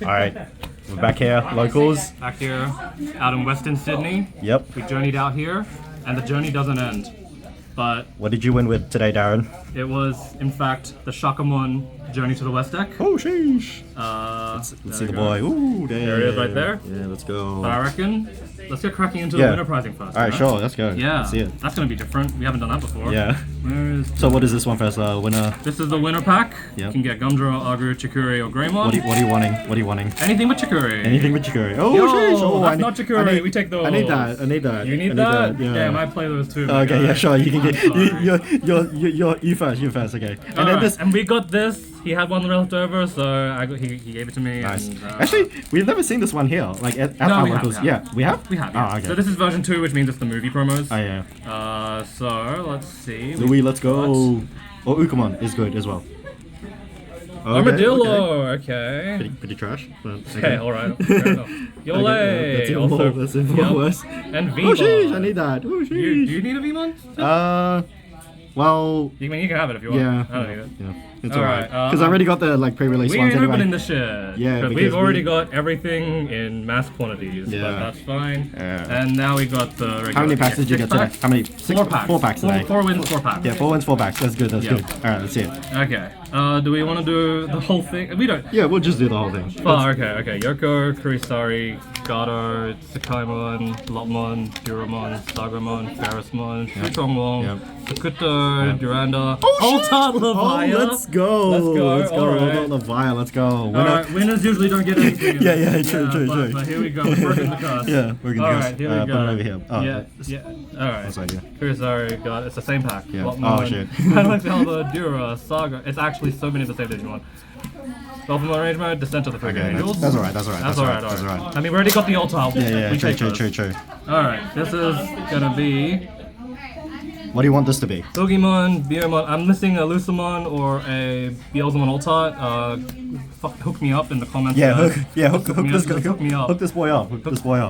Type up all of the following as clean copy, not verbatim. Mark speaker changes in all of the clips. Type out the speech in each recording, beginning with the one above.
Speaker 1: Alright, we're back here, locals.
Speaker 2: Back here, out in Western Sydney.
Speaker 1: Yep.
Speaker 2: We journeyed out here, and the journey doesn't end. But
Speaker 1: What did you win with today, Darren?
Speaker 2: it was, in fact, the Shakamon Journey to the West deck.
Speaker 1: Oh, sheesh. Let's see the boy. Ooh,
Speaker 2: There it is right there.
Speaker 1: Yeah, let's go.
Speaker 2: But I reckon, let's get cracking into the winter prizing first.
Speaker 1: Alright, sure, let's go.
Speaker 2: Yeah,
Speaker 1: Let's see it.
Speaker 2: that's going to be different. We haven't done that before.
Speaker 1: Yeah.
Speaker 2: Where is
Speaker 1: So what is this one first? Winner.
Speaker 2: This is the winner pack.
Speaker 1: Yep.
Speaker 2: You can get Gumdra, Agru, Chikuri, or Greymon.
Speaker 1: What are you wanting? What are you wanting?
Speaker 2: Anything but Chikuri.
Speaker 1: Anything with Chikuri. Oh,
Speaker 2: Yo,
Speaker 1: sheesh. Oh,
Speaker 2: that's not Chikuri. We take those.
Speaker 1: I need that. I need that.
Speaker 2: You need
Speaker 1: I
Speaker 2: that?
Speaker 1: Yeah.
Speaker 2: Damn, I play those too.
Speaker 1: Okay, yeah, sure. You can
Speaker 2: I'm
Speaker 1: get you first. You first. Okay. And then
Speaker 2: Alright,
Speaker 1: this.
Speaker 2: and we got this. He had one left over, so he gave it to me.
Speaker 1: Nice.
Speaker 2: And,
Speaker 1: Actually, we've never seen this one here. Like at our
Speaker 2: we have,
Speaker 1: locals.
Speaker 2: we have.
Speaker 1: Yeah, we have.
Speaker 2: We have.
Speaker 1: Oh,
Speaker 2: Yeah.
Speaker 1: okay.
Speaker 2: So this is version 2, which means it's the movie promos.
Speaker 1: Oh yeah.
Speaker 2: So let's see.
Speaker 1: Louis, let's go. Oh, Ukamon is good as well. Okay,
Speaker 2: Armadillo. Okay.
Speaker 1: Pretty trash. But
Speaker 2: Okay. All right. Fair enough. Yole.
Speaker 1: That's even
Speaker 2: also,
Speaker 1: more. That's even
Speaker 2: yep.
Speaker 1: worse.
Speaker 2: And
Speaker 1: Oh
Speaker 2: Vmon.
Speaker 1: sheesh, I need that. Oh sheesh.
Speaker 2: Do you need a Vmon?
Speaker 1: Well.
Speaker 2: You can have it if you want.
Speaker 1: Yeah.
Speaker 2: I don't need it.
Speaker 1: Yeah. It's
Speaker 2: Alright,
Speaker 1: alright. Because I already got the like pre-release
Speaker 2: We
Speaker 1: ones
Speaker 2: ain't
Speaker 1: anyway.
Speaker 2: opening the shit.
Speaker 1: Yeah,
Speaker 2: because
Speaker 1: because
Speaker 2: we've already got everything in mass quantities.
Speaker 1: Yeah.
Speaker 2: But that's fine.
Speaker 1: Yeah.
Speaker 2: And now we got the regular.
Speaker 1: How many packs did you get today? How many?
Speaker 2: 4 packs.
Speaker 1: 4 packs today.
Speaker 2: 4 wins, 4 packs.
Speaker 1: Yeah, 4 wins, 4 packs. That's good. That's
Speaker 2: Yeah.
Speaker 1: good. All right, let's see it.
Speaker 2: Okay. Do we want to do the whole thing? We don't.
Speaker 1: Yeah, we'll just do the whole thing.
Speaker 2: Oh, okay. Yoko, Kurisari, Gado, Tsukaimon, Lopmon, Duromon, Sagramon, Ferrismon, Shutongmon,
Speaker 1: Yep.
Speaker 2: Sakuto, Duranda,
Speaker 1: Oh,
Speaker 2: Ulta
Speaker 1: shit!
Speaker 2: Levia.
Speaker 1: Oh, let's go.
Speaker 2: Let's go. Alright.
Speaker 1: Levia, let's go.
Speaker 2: Alright, winners usually don't get anything.
Speaker 1: Yeah, true.
Speaker 2: But here we go. We're working the cusp.
Speaker 1: Yeah, we're gonna
Speaker 2: Alright, here we
Speaker 1: put
Speaker 2: go.
Speaker 1: it over here. Oh,
Speaker 2: Yeah. Alright.
Speaker 1: That's right, yeah.
Speaker 2: Kurisari, got it's the same pack.
Speaker 1: Yeah.
Speaker 2: Lopmon,
Speaker 1: Oh, shit.
Speaker 2: I like Zelda, Dura, Saga. It's actually so many of the same Digimon. Dolphin Range Mode, Descent of the Freaking
Speaker 1: Okay,
Speaker 2: Angels.
Speaker 1: that's alright.
Speaker 2: That's alright. I mean, we already got the old tile.
Speaker 1: Yeah,
Speaker 2: We take
Speaker 1: true.
Speaker 2: those. Alright, this is gonna be
Speaker 1: What do you want this to be?
Speaker 2: Bogimon, Biomon. I'm missing a Lucimon or a Beelzemon Ultot. Hook me up in the comments.
Speaker 1: Yeah,
Speaker 2: guys.
Speaker 1: hook this guy.
Speaker 2: Hook me up.
Speaker 1: Hook this boy up.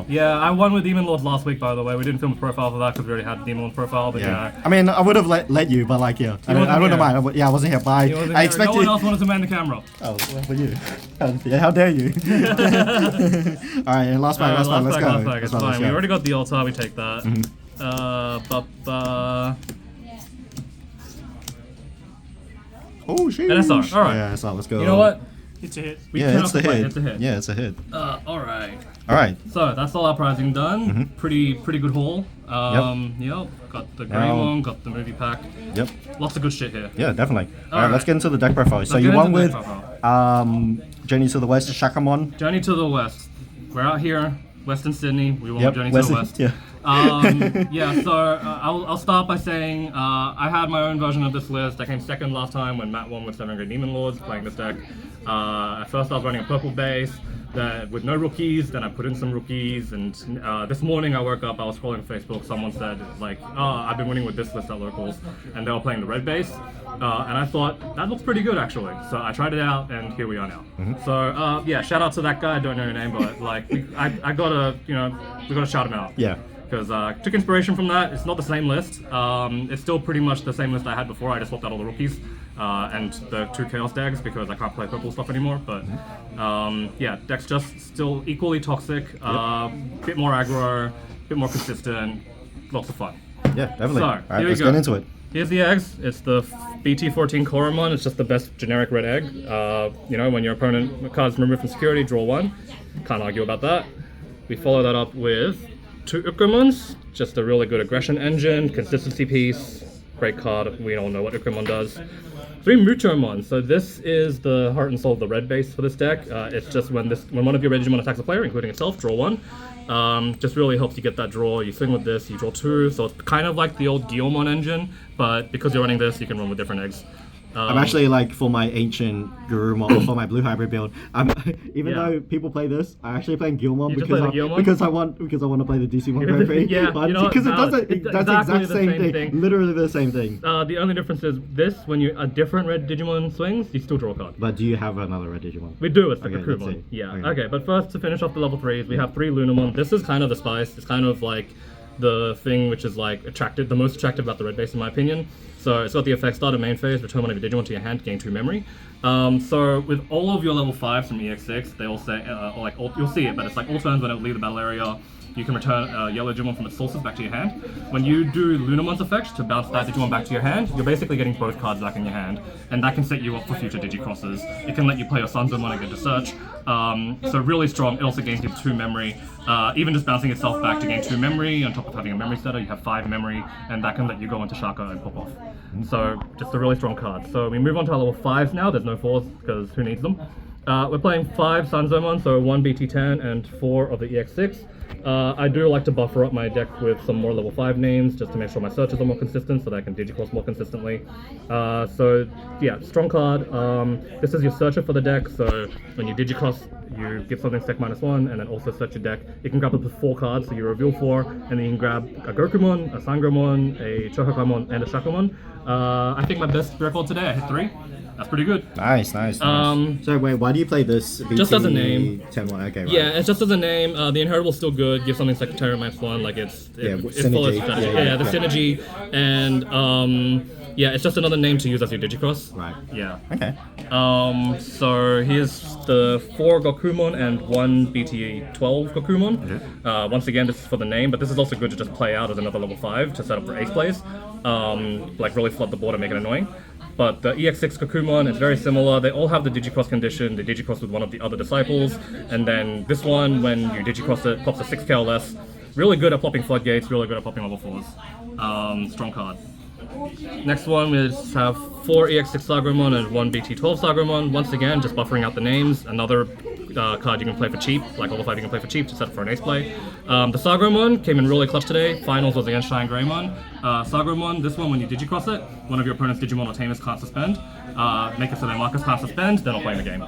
Speaker 2: Yeah, I won with Demon Lords last week, by the way. We didn't film a profile for that because we already had Demon Lords profile, but
Speaker 1: Yeah. I mean, I would have let you, but like, yeah. I
Speaker 2: wasn't
Speaker 1: wouldn't
Speaker 2: here.
Speaker 1: mind. I wasn't here. But I expected.
Speaker 2: No one else wanted to man the camera.
Speaker 1: Oh, well, for you. Yeah, how dare you? Alright, and last pack, let's go.
Speaker 2: Last pack, it's
Speaker 1: Let's
Speaker 2: fine.
Speaker 1: go.
Speaker 2: We already got the Ulta, we take that.
Speaker 1: Oh, shit.
Speaker 2: NSR, alright.
Speaker 1: Yeah, NSR, let's go.
Speaker 2: You know what?
Speaker 3: It's a hit.
Speaker 2: We
Speaker 1: Yeah,
Speaker 2: cannot
Speaker 1: it's the
Speaker 2: complain,
Speaker 1: hit.
Speaker 2: It's a hit.
Speaker 1: Yeah, it's a hit.
Speaker 2: Alright.
Speaker 1: Alright.
Speaker 2: So that's all our prizing done. Pretty good haul. Yep. Got the Greymon, got the movie pack.
Speaker 1: Yep.
Speaker 2: Lots of good shit here.
Speaker 1: Yeah, definitely. Alright,
Speaker 2: Alright.
Speaker 1: let's get into the deck profile. So
Speaker 2: Let's
Speaker 1: you
Speaker 2: get
Speaker 1: won
Speaker 2: into the
Speaker 1: with
Speaker 2: deck profile.
Speaker 1: Journey to the West, Shakamon.
Speaker 2: Journey to the West. We're out here, Western Sydney. We want Journey to the West.
Speaker 1: Yeah.
Speaker 2: So I'll start by saying I had my own version of this list. I came second last time when Matt won with 7 Great Demon Lords playing this deck. At first I was running a purple base with no rookies, then I put in some rookies, and this morning I woke up, I was scrolling Facebook, someone said like, oh, I've been winning with this list at locals, and they were playing the red base, and I thought, that looks pretty good actually, so I tried it out, and here we are now. So yeah, shout out to that guy, I don't know your name, but like, we gotta shout him out.
Speaker 1: Yeah.
Speaker 2: Because I took inspiration from that. It's not the same list. It's still pretty much the same list I had before. I just swapped out all the rookies and the 2 Chaos decks because I can't play purple stuff anymore. But yeah, deck's just still equally toxic. Bit more aggro, bit more consistent. Lots of fun.
Speaker 1: Yeah, definitely.
Speaker 2: So,
Speaker 1: Alright,
Speaker 2: here we
Speaker 1: let's
Speaker 2: go.
Speaker 1: get into it.
Speaker 2: Here's the eggs. It's the BT14 Koromon. It's just the best generic red egg. When your opponent card's removed from security, draw 1. Can't argue about that. We follow that up with 2 Ukromons, just a really good aggression engine, consistency piece, great card, we all know what Ukromon does. 3 Mutomon, so this is the heart and soul of the red base for this deck. It's just when one of your red Digimon attacks a player, including itself, draw 1. Just really helps you get that draw. You swing with this, you draw 2, so it's kind of like the old Guilmon engine, but because you're running this, you can run with different eggs.
Speaker 1: I'm actually like for my ancient Gurumon or for my blue hybrid build. Even
Speaker 2: Yeah.
Speaker 1: though people play this, I actually play Guilmon
Speaker 2: You just
Speaker 1: because
Speaker 2: play the Guilmon?
Speaker 1: because I want to play the DC one Grand Prix.
Speaker 2: Yeah, you know what,
Speaker 1: because it does
Speaker 2: valid.
Speaker 1: it does
Speaker 2: Exactly
Speaker 1: the exact
Speaker 2: the
Speaker 1: same
Speaker 2: same
Speaker 1: thing,
Speaker 2: thing.
Speaker 1: literally the same thing.
Speaker 2: The only difference is this, when a different red Digimon swings, you still draw a card.
Speaker 1: But do you have another red Digimon?
Speaker 2: We do, it's the
Speaker 1: Okay, let's
Speaker 2: Kakumon.
Speaker 1: see.
Speaker 2: Yeah.
Speaker 1: Okay.
Speaker 2: Okay, but first to finish off the level 3s, we have 3 Lunamon. This is kind of the spice. It's kind of like the thing which is like the most attractive about the red base in my opinion. So it's got the effect: start a main phase, return one of your Digimon to your hand, gain 2 memory. So with all of your level 5s from EX6, they all say, you'll see it, but it's like all turns when it will leave the battle area, you can return a yellow Digimon from its sources back to your hand. When you do Lunamon's effect to bounce that Digimon back to your hand, you're basically getting both cards back in your hand, and that can set you up for future Digicrosses. It can let you play your Sunzone when I get to search. So really strong. It also gains you 2 memory. Even just bouncing itself back to gain 2 memory, on top of having a memory setter, you have 5 memory, and that can let you go into Shaka and pop off. So just a really strong card. So we move on to our level 5s now. There's no 4s, because who needs them? We're playing 5 Sunzomon, so 1 BT10 and 4 of the EX6. I do like to buffer up my deck with some more level 5 names, just to make sure my searches are more consistent, so that I can Digicross more consistently. So yeah, strong card. This is your searcher for the deck, so when you Digicross, you give something sec -1, and then also search your deck. You can grab up to 4 cards, so you reveal 4, and then you can grab a Gokumon, a Sangomon, a Chohakamon, and a Shakamon. I think my best record today, I hit 3. That's pretty good.
Speaker 1: Nice. So wait, why do you play this? BT
Speaker 2: just as a name.
Speaker 1: 10-1, okay, right.
Speaker 2: Yeah, it's just as a name. The Inheritable's still good. Give something Secretary -1. Like it's full of strategy. Yeah, the synergy, and yeah, it's just another name to use as your Digicross.
Speaker 1: Right.
Speaker 2: Yeah.
Speaker 1: Okay.
Speaker 2: So here's the 4 Gokumon and 1 BT12 Gokumon. Once again, this is for the name, but this is also good to just play out as another level 5 to set up for ace plays. Like really flood the board and make it annoying. But the EX6 Gokumon is very similar. They all have the Digicross condition. They Digicross with one of the other disciples. And then this one, when you Digicross it, pops a 6k or less. Really good at popping floodgates, really good at popping level 4s. Strong card. Next one we have 4 EX6 Sagramon and 1 BT12 Sagramon. Once again, just buffering out the names. Another card you can play for cheap, like level 5 you can play for cheap to set up for an ace play. The Sagramon came in really clutch today. Finals was against Shine Greymon. Sagramon, this one when you Digicross it, one of your opponent's Digimon or Tamers can't suspend. Make it so their markers can't suspend, then I'll play in the game.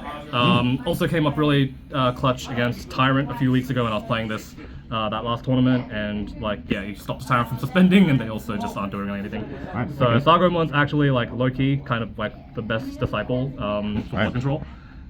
Speaker 2: Also came up really clutch against Tyrant a few weeks ago when I was playing this. That last tournament, and like yeah, you stop the Tyrant from suspending, and they also just aren't doing really anything.
Speaker 1: Right,
Speaker 2: so
Speaker 1: okay.
Speaker 2: Sagromon's actually like low-key, kind of like the best disciple for board control.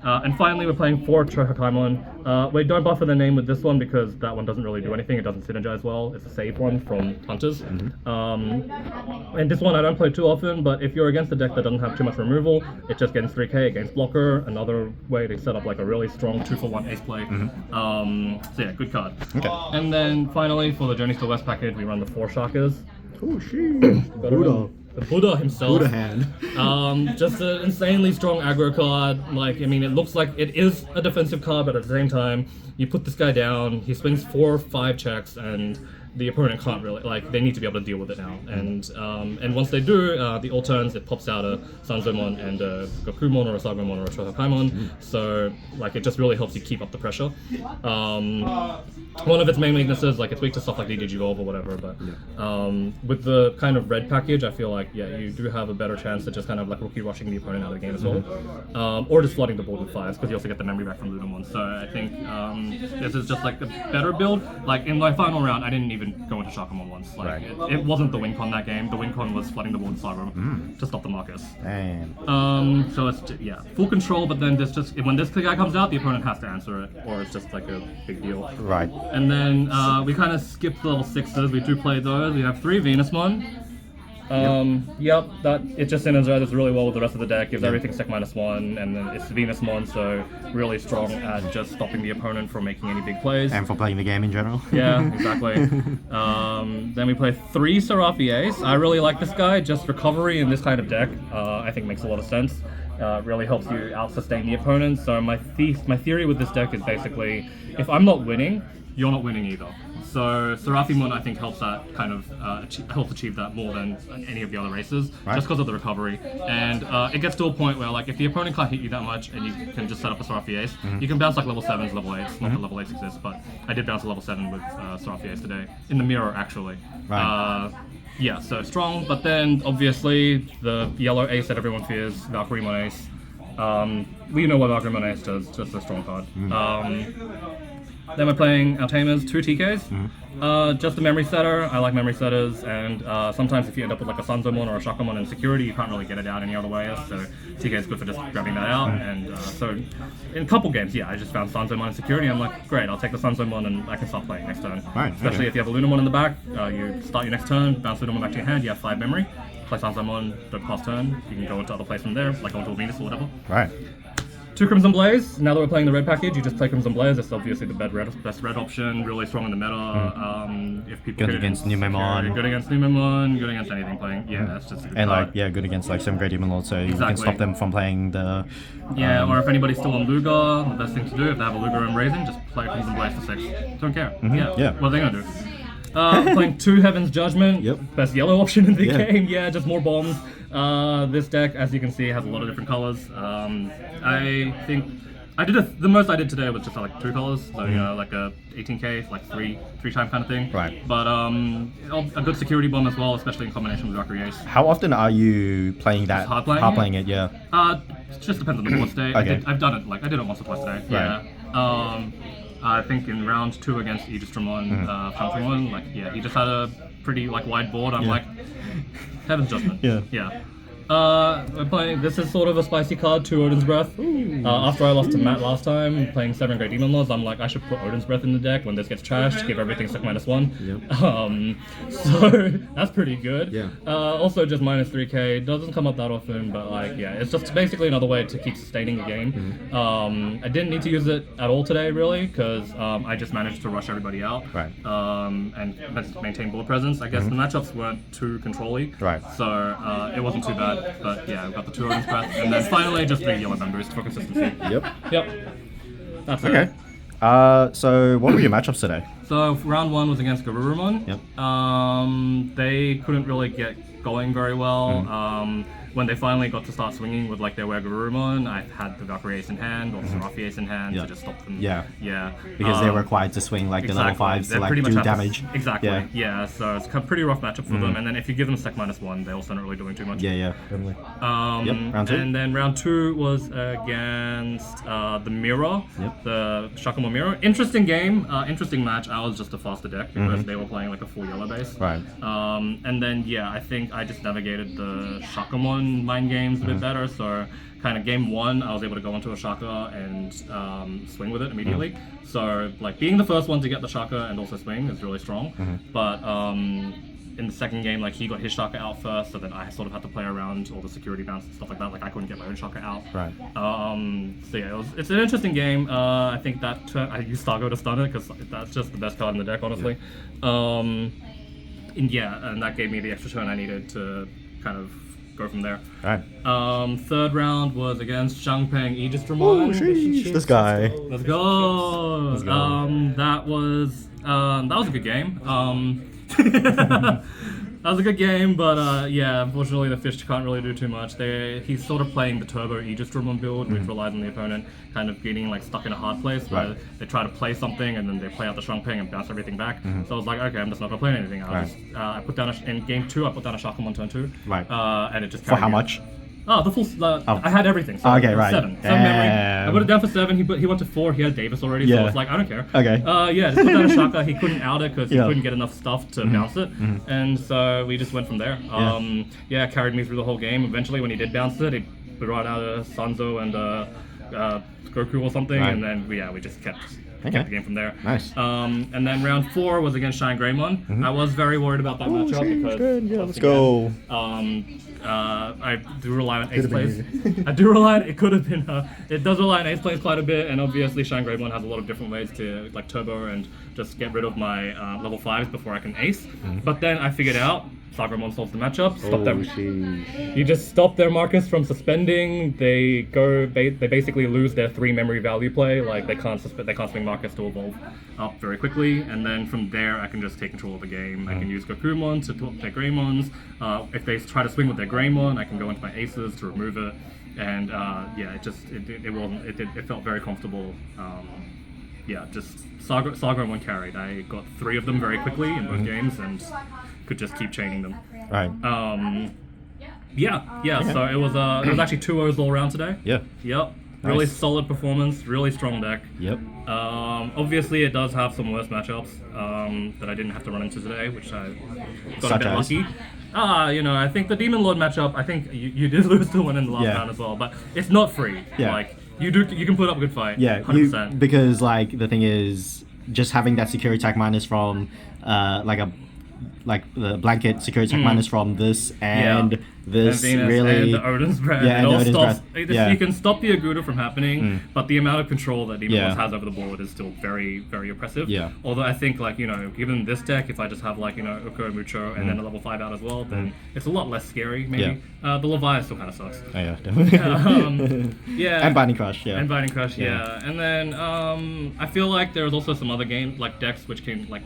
Speaker 2: And finally, we're playing 4 Chohakamon. We don't buffer the name with this one because that one doesn't really do anything. It doesn't synergize well. It's a save one from Hunters. And this one I don't play too often, but if you're against a deck that doesn't have too much removal, it just gains 3k against blocker. Another way to set up like a really strong 2-for-1 ace play. So yeah, good card.
Speaker 1: Okay.
Speaker 2: And then finally, for the Journeys to West package, we run the 4 Shakas.
Speaker 1: Oh, sheesh. Buddha.
Speaker 2: The Buddha himself.
Speaker 1: Buddha hand.
Speaker 2: Just an insanely strong aggro card. Like, I mean, it looks like it is a defensive card, but at the same time, you put this guy down, he swings 4 or 5 checks, and the opponent can't really, like, they need to be able to deal with it now. And once they do, the all turns, it pops out a Sanzomon and a Gokumon or a Sagomon or a Shohakamon. So, like, it just really helps you keep up the pressure. One of its main weaknesses, like, it's weak to stuff like DDG Evolve or whatever, but with the kind of red package, I feel like, yeah, you do have a better chance at just kind of, like, rookie rushing the opponent out of the game as well. Or just flooding the board with fires, because you also get the memory back from Lunamon. So I think this is just, like, a better build. Like, in my final round, I didn't even go into Shakamon once. Like, it wasn't the win con that game. The win con was flooding the board with Cyber to stop the Marcus.
Speaker 1: Damn.
Speaker 2: So it's, yeah, full control, but then there's just, when this guy comes out, the opponent has to answer it, or it's just, like, a big deal.
Speaker 1: Right.
Speaker 2: And then we kind of skipped the level 6s. We do play those. We have 3 Venusmon. Yep, that it just synergizes really well with the rest of the deck, gives everything sec -1, and then it's Venusmon, so really strong at just stopping the opponent from making any big plays.
Speaker 1: And for playing the game in general.
Speaker 2: Yeah, exactly. Then we play 3 Seraphie Ace. I really like this guy, just recovery in this kind of deck, I think makes a lot of sense. Really helps you out-sustain the opponent, so my theory with this deck is basically, if I'm not winning, you're not winning either. So Seraphimon, I think, helps that kind of helps achieve that more than any of the other races, just because of the recovery. And it gets to a point where, like, if the opponent can't hit you that much, and you can just set up a Seraphie Ace, you can bounce like level 7s, level 8s. Not that level 8s exist, but I did bounce a level 7 with Seraphie Ace today in the mirror, actually. Yeah, so strong. But then obviously the yellow ace that everyone fears, Valkyriemon Ace. We know what Valkyriemon Ace does, just a strong card. Then we're playing our Tamers, 2 TKs. Just a memory setter. I like memory setters, and sometimes if you end up with like a Sanzomon or a Shakamon in security, you can't really get it out any other way. So TK is good for just grabbing that out. And so in a couple games, yeah, I just found Sanzomon in security. I'm like, great, I'll take the Sanzomon and I can start playing next turn. Especially if you have a Lunamon in the back, you start your next turn, bounce Lunamon back to your hand, you have 5 memory. play Summon, don't pass turn. You can go into other place from there, like go into a Venus or whatever.
Speaker 1: Right.
Speaker 2: 2 Crimson Blaze. Now that we're playing the red package, you just play Crimson Blaze. It's obviously the best red option. Really strong in the meta. If people
Speaker 3: Good against Numemon.
Speaker 2: good against Numemon, good against anything playing. Yeah, that's just a good
Speaker 1: And
Speaker 2: card.
Speaker 1: like, yeah, good against like 7 Great Demon Lords, so you can
Speaker 2: Exactly.
Speaker 1: stop them from playing the...
Speaker 2: Yeah, or if anybody's still on Lugar, the best thing to do, if they have a Lugar and Raising, just play Crimson Blaze for 6. Don't care.
Speaker 1: Yeah.
Speaker 2: What are they gonna do? Playing 2 Heaven's Judgment.
Speaker 1: Yep.
Speaker 2: Best yellow option in the
Speaker 1: Yeah.
Speaker 2: game. Yeah, just more bombs. This deck, as you can see, has a lot of different colors. I think the most I did today was just like 2 colors, so you know, like a 18k, like three time kind of thing.
Speaker 1: Right.
Speaker 2: But a good security bomb as well, especially in combination with Valkyrie Ace.
Speaker 1: How often are you playing that?
Speaker 2: Hard playing it?
Speaker 1: it, yeah.
Speaker 2: It just depends on the board state.
Speaker 1: Okay.
Speaker 2: I've done it, I did it once or twice today.
Speaker 1: Right.
Speaker 2: Yeah. I think in round 2 against Aegisdramon, Phantomon, like, yeah, he just had a pretty, like, wide board. I'm like, Heaven's Judgment.
Speaker 1: Yeah.
Speaker 2: Yeah. We're playing, this is sort of a spicy card, 2 Odin's Breath. After I lost to Matt last time, playing 7 Great Demon Lords, I'm like, I should put Odin's Breath in the deck when this gets trashed, give everything sec -1. So, that's pretty good.
Speaker 1: Yeah.
Speaker 2: Also just -3k, doesn't come up that often, but like, yeah, it's just basically another way to keep sustaining the game. I didn't need to use it at all today, really, because I just managed to rush everybody out.
Speaker 1: Right.
Speaker 2: And maintain board presence. I guess the matchups weren't too control-y.
Speaker 1: Right.
Speaker 2: So, it wasn't too bad. But yeah, we've got the 2 Odin's Breath, and then finally just 3 yellow members for consistency.
Speaker 1: Yep.
Speaker 2: Yep. That's
Speaker 1: Okay.
Speaker 2: it.
Speaker 1: So what were your matchups today?
Speaker 2: So round 1 was against Garurumon.
Speaker 1: Yep.
Speaker 2: They couldn't really get going very well. When they finally got to start swinging with like their Garurumon, I had the Valkyrie Ace in hand or the Seraphie Ace in hand
Speaker 1: Yeah.
Speaker 2: to just stop them.
Speaker 1: Yeah.
Speaker 2: Yeah.
Speaker 1: Because they're required to swing like the level 5s to
Speaker 2: They
Speaker 1: like
Speaker 2: pretty much
Speaker 1: do
Speaker 2: have to-
Speaker 1: damage.
Speaker 2: Exactly.
Speaker 1: Yeah.
Speaker 2: Yeah. So it's a pretty rough matchup for them. And then if you give them sec -1, they're also not really doing too much.
Speaker 1: Yeah, definitely. Yep, round 2.
Speaker 2: And then round 2 was against the Mirror,
Speaker 1: Yep.
Speaker 2: the Shakamon Mirror. Interesting game, interesting match. I was just a faster deck because they were playing like a full yellow base.
Speaker 1: Right.
Speaker 2: And then yeah, I think I just navigated the Shakamon mind games a bit better. So kind of game 1, I was able to go into a Shaka and swing with it immediately. So like being the first one to get the Shaka and also swing is really strong. But in the second game, like he got his Shaka out first, so then I sort of had to play around all the security bounce and stuff like that. Like I couldn't get my own Shaka out.
Speaker 1: Right.
Speaker 2: So yeah, it's an interesting game. I think that I used Stargo to stun it because that's just the best card in the deck, honestly. And that gave me the extra turn I needed to kind of go from there.
Speaker 1: Right.
Speaker 2: Third round was against Shangpeng Aegisdramon.
Speaker 1: This guy.
Speaker 2: Let's go. That was a good game. That was a good game, but yeah, unfortunately the fish can't really do too much. He's sort of playing the turbo Aegisdramon build, which relies on the opponent kind of getting like stuck in a hard place where they try to play something and then they play out the Shangpeng and bounce everything back. So I was like, okay, I'm just not gonna play anything. I put down in game 2, I put down a Shakamon turn 2.
Speaker 1: Right.
Speaker 2: And it just
Speaker 1: For how
Speaker 2: carried me.
Speaker 1: much?
Speaker 2: Oh, the full. I had everything. So
Speaker 1: Okay, right.
Speaker 2: 7 memory.
Speaker 1: Damn.
Speaker 2: I put it down for 7. He went to 4. He had Davis already, so
Speaker 1: Yeah.
Speaker 2: I was like, I don't care.
Speaker 1: Okay.
Speaker 2: Yeah, just put down a Shaka. He couldn't out it because he
Speaker 1: Yeah.
Speaker 2: couldn't get enough stuff to bounce it, and so we just went from there. Yeah, carried me through the whole game. Eventually, when he did bounce it, he brought out a Sanzo and Goku or something,
Speaker 1: Right.
Speaker 2: and then we just kept the game from there.
Speaker 1: Nice.
Speaker 2: And then round 4 was against Shine Greymon. I was very worried about that matchup because
Speaker 1: Yeah, let's
Speaker 2: once
Speaker 1: go.
Speaker 2: again, I do rely on ace plays. I do rely on, it could have been, it does rely on ace plays quite a bit, and obviously Shine Greymon has a lot of different ways to like turbo and just get rid of my level 5s before I can ace. But then I figured out Sagramon solves the matchup. Stop them. You just stop their Marcus from suspending. They basically lose their 3 memory value play. Like they can't swing Marcus to evolve up very quickly, and then from there I can just take control of the game. I can use Gokumon to top their Greymons. If they try to swing with their Greymon, I can go into my aces to remove it. And yeah, it felt very comfortable. Yeah, just Sagramon carried. I got 3 of them very quickly in both games and could just keep chaining them.
Speaker 1: Right.
Speaker 2: Yeah. So it was actually 2-0s all around today.
Speaker 1: Yeah.
Speaker 2: Yep. Really
Speaker 1: Nice.
Speaker 2: solid performance. Really strong deck.
Speaker 1: Yep.
Speaker 2: Obviously, it does have some worse matchups that I didn't have to run into today, which I got
Speaker 1: Such
Speaker 2: a bit
Speaker 1: as?
Speaker 2: lucky. I think the Demon Lord matchup. I think you did lose to one in the last
Speaker 1: Yeah.
Speaker 2: round as well, but it's not free.
Speaker 1: Yeah.
Speaker 2: Like you can put up a good fight.
Speaker 1: Yeah,
Speaker 2: 100%.
Speaker 1: because like the thing is, just having that security attack minus from like a like the blanket security check minus from this and this
Speaker 2: and Venus
Speaker 1: really
Speaker 2: and the Odin's breath.
Speaker 1: Yeah,
Speaker 2: it
Speaker 1: and
Speaker 2: all
Speaker 1: Odin's
Speaker 2: stops.
Speaker 1: breath. Yeah.
Speaker 2: You can stop the Aguda from happening, but the amount of control that Demon
Speaker 1: Yeah.
Speaker 2: Boss has over the board is still very, very oppressive.
Speaker 1: Yeah.
Speaker 2: Although I think, like, you know, given this deck, if I just have, like, you know, Uko, Mucho, and then a level 5 out as well, then it's a lot less scary, maybe. The Leviathan still kind of sucks.
Speaker 1: Oh yeah, definitely.
Speaker 2: Yeah.
Speaker 1: And Binding Crush, yeah.
Speaker 2: And Binding Crush, yeah. And then I feel like there's also some other games, like decks, which can, like,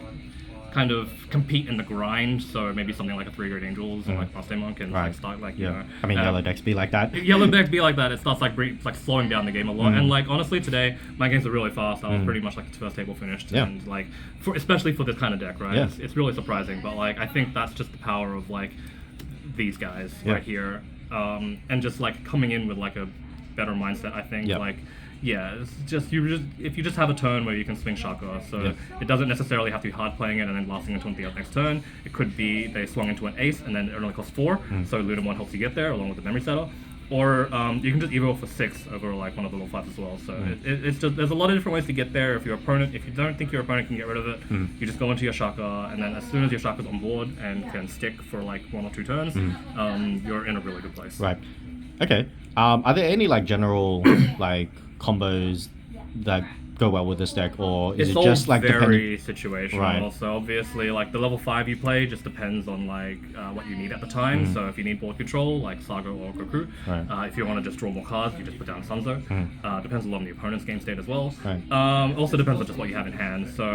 Speaker 2: kind of compete in the grind, so maybe something like a 3 Great Angels or like Monster Monk and like start like, you know.
Speaker 1: I mean, yellow decks be like that.
Speaker 2: Yellow deck be like that. It starts like slowing down the game a lot. And like honestly, today my games are really fast. I was pretty much like the first table finished.
Speaker 1: Yeah.
Speaker 2: And like especially for this kind of deck, right?
Speaker 1: Yeah.
Speaker 2: It's really surprising. But like I think that's just the power of like these guys right here, and just like coming in with like a better mindset. I think like. Yeah, it's just if you just have a turn where you can swing Shaka, so it doesn't necessarily have to be hard playing it and then lasting until the next turn. It could be they swung into an ace and then it only costs 4, so Ludum 1 helps you get there along with the memory setter. Or you can just evo for 6 over like one of the little 5s as well. So it's just there's a lot of different ways to get there. If you don't think your opponent can get rid of it, you just go into your Shaka, and then as soon as your Shaka's on board and can stick for like 1 or 2 turns, you're in a really good place.
Speaker 1: Right. Okay. Are there any like general like combos that go well with this deck, or is
Speaker 2: It's
Speaker 1: it just like
Speaker 2: very situational.
Speaker 1: Right.
Speaker 2: So obviously, like the level 5 you play just depends on like what you need at the time. So if you need board control, like Saga or Goku.
Speaker 1: Right.
Speaker 2: If you want to just draw more cards, you just put down Sunzo. Depends a lot on the opponent's game state as well.
Speaker 1: Right.
Speaker 2: Also depends on just what you have in hand. So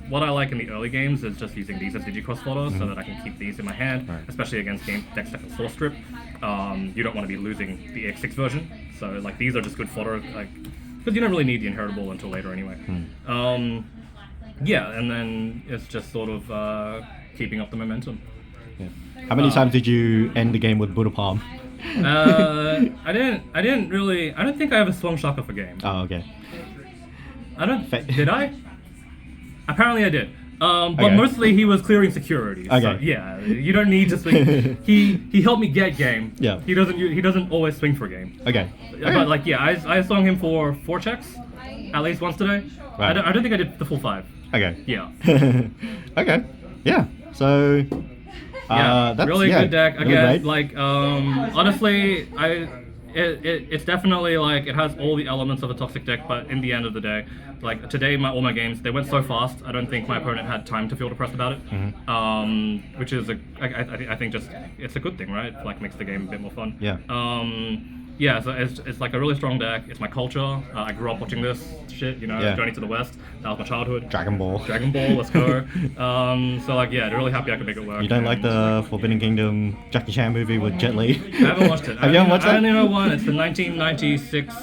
Speaker 2: what I like in the early games is just using these as Digicross photos so that I can keep these in my hand, especially against decks that can Source Strip. You don't want to be losing the EX06 version. So like these are just good fodder, like. Because you don't really need the inheritable until later anyway. Yeah, and then it's just sort of keeping up the momentum.
Speaker 1: Yeah. How many times did you end the game with Buddha Palm?
Speaker 2: I don't think I ever swung Shaka for game.
Speaker 1: Oh, okay.
Speaker 2: Did I? Apparently I did. But mostly he was clearing security.
Speaker 1: Okay.
Speaker 2: So, yeah, you don't need to swing. He helped me get game.
Speaker 1: Yeah.
Speaker 2: He doesn't always swing for game.
Speaker 1: Okay.
Speaker 2: But like I swung him for 4 checks, at least once today.
Speaker 1: Right.
Speaker 2: I don't think I did the full 5.
Speaker 1: Okay.
Speaker 2: Yeah.
Speaker 1: Okay. Yeah. So. That's
Speaker 2: really good deck.
Speaker 1: really
Speaker 2: Again,
Speaker 1: great.
Speaker 2: like honestly, it's definitely like it has all the elements of a toxic deck, but in the end of the day, like today all my games they went so fast. I don't think my opponent had time to feel depressed about it. Which is I think just it's a good thing, right? Like makes the game a bit more fun.
Speaker 1: Yeah.
Speaker 2: Yeah, so it's like a really strong deck. It's my culture. I grew up watching this shit, you know, Journey to the West. That was my childhood.
Speaker 1: Dragon Ball,
Speaker 2: let's go. So like, yeah, really happy I could make it work.
Speaker 1: You don't like the Forbidden Kingdom Jackie Chan movie with Jet Li?
Speaker 2: I haven't watched it.
Speaker 1: Have you haven't watched that?
Speaker 2: I only know one. It's the 1996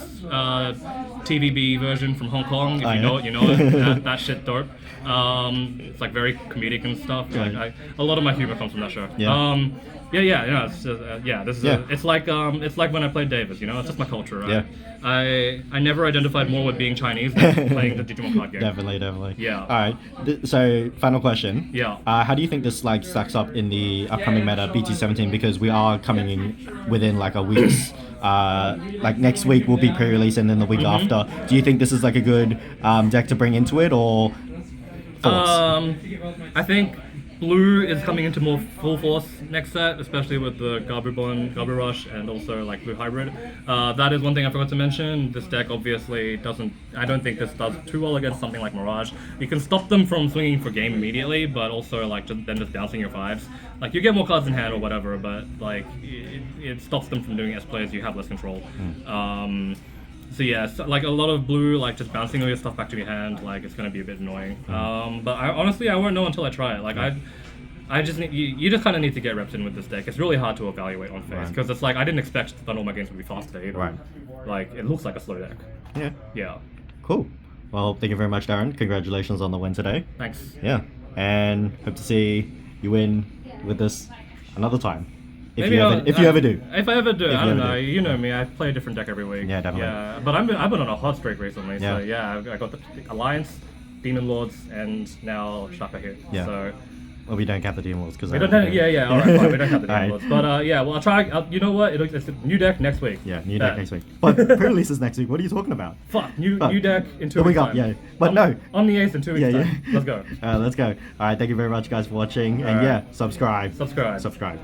Speaker 2: TVB version from Hong Kong. If you know it, you know it. That shit dope. It's like very comedic and stuff. Like, a lot of my humor comes from that show.
Speaker 1: Yeah.
Speaker 2: It's just, it's like when I played Davis, you know, it's just my culture, right?
Speaker 1: Yeah.
Speaker 2: I never identified more with being Chinese than playing the Digimon card game.
Speaker 1: Definitely.
Speaker 2: Yeah.
Speaker 1: All right. So, final question.
Speaker 2: Yeah.
Speaker 1: How do you think this like stacks up in the upcoming meta BT17? Because we are coming in within like a week's. Like next week will be pre-release, and then the week after. Do you think this is like a good deck to bring into it, or thoughts?
Speaker 2: I think blue is coming into more full force next set, especially with the Gabu Rush, and also like blue hybrid. That is one thing I forgot to mention. This deck obviously doesn't. I don't think this does too well against something like Mirage. You can stop them from swinging for game immediately, but also like just bouncing your 5s. Like you get more cards in hand or whatever, but like it stops them from doing it as players. You have less control. So yeah, like a lot of blue, like just bouncing all your stuff back to your hand, like it's gonna be a bit annoying. But honestly, I won't know until I try it. Like I just need you just kind of need to get reps in with this deck. It's really hard to evaluate on face because it's like I didn't expect that all my games would be fast today either. Right. Like it looks like a slow deck.
Speaker 1: Yeah.
Speaker 2: Yeah.
Speaker 1: Cool. Well, thank you very much, Darren. Congratulations on the win today.
Speaker 2: Thanks.
Speaker 1: Yeah, and hope to see you win with this another time. If you ever do.
Speaker 2: If I ever do, I don't know. You know me. I play a different deck every week.
Speaker 1: Yeah, definitely.
Speaker 2: Yeah, but I've been on a hot streak recently.
Speaker 1: Yeah.
Speaker 2: So yeah, I got the Alliance, Demon Lords, and now Shaka here.
Speaker 1: Yeah.
Speaker 2: So
Speaker 1: Well, we don't count the Demon Lords because
Speaker 2: We don't have, yeah, alright, fine, we don't have the
Speaker 1: Alright.
Speaker 2: Demon Lords. But yeah, well, I'll try, you know what, it's a new deck next week.
Speaker 1: Yeah, new deck
Speaker 2: Bet.
Speaker 1: next week. But pre-release is next week. What are you talking about?
Speaker 2: Fuck, new
Speaker 1: Fuck.
Speaker 2: deck in 2
Speaker 1: The
Speaker 2: weeks
Speaker 1: week up,
Speaker 2: time.
Speaker 1: yeah. But no.
Speaker 2: On the 8th in 2 weeks
Speaker 1: Yeah,
Speaker 2: time.
Speaker 1: yeah.
Speaker 2: Let's go.
Speaker 1: Let's go. All right, thank you very much, guys, for watching. And
Speaker 2: Alright.
Speaker 1: yeah, subscribe.
Speaker 2: Subscribe.
Speaker 1: Subscribe.